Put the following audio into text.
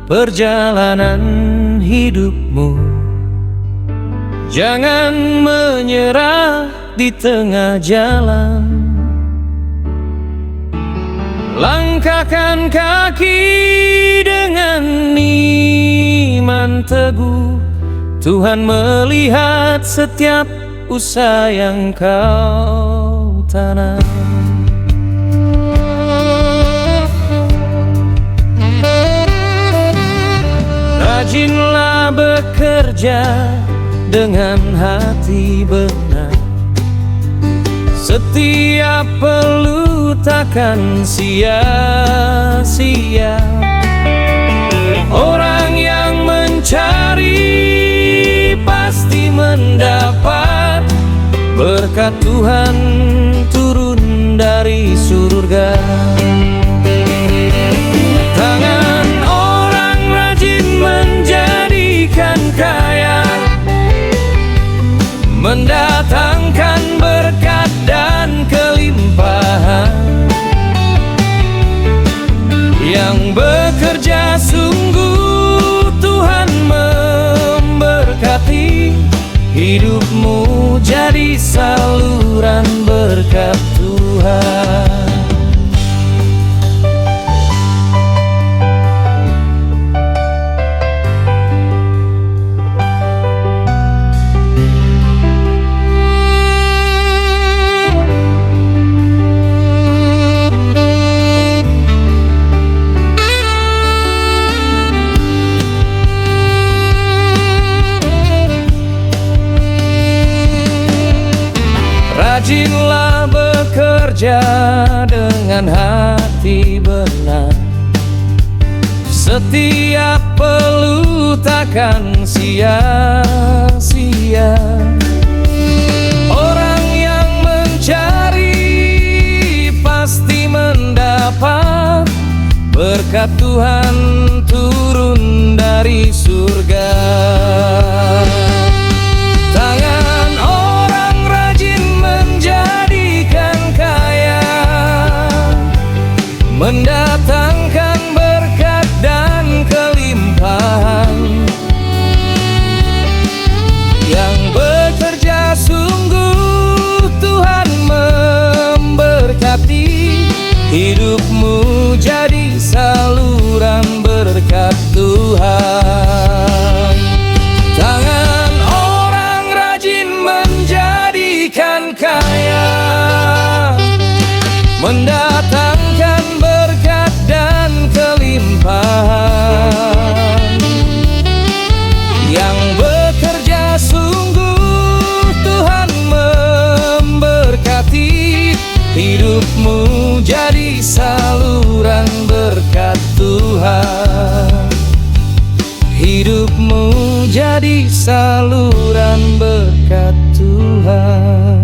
perjalanan hidupmu. Jangan menyerah di tengah jalan. Langkahkan kaki dengan iman teguh. Tuhan melihat setiap usaha yang kau tanam. Rajinlah bekerja dengan hati benar. Setiap peluh takkan sia-sia. Orang yang mencari pasti mendapat. Berkat Tuhan turun dari surga. Tangan orang rajin menjadikan kaya, mendatangkan berkat dan kelimpahan. Yang bekerja sungguh Tuhan memberkati. Hidupmu jadi saluran berkat Tuhan. Rajinlah bekerja dengan hati benar. Setiap peluh takkan sia-sia. Orang yang mencari pasti mendapat. Berkat Tuhan turun dari surga. Mendatangkan berkat dan kelimpahan. Yang bekerja sungguh Tuhan memberkati. Hidupmu jadi saluran berkat Tuhan. Tangan orang rajin menjadikan kaya, mendatangkan berkat dan kelimpahan. Yang bekerja sungguh Tuhan memberkati. Hidupmu jadi saluran berkat Tuhan. Hidupmu jadi saluran berkat Tuhan.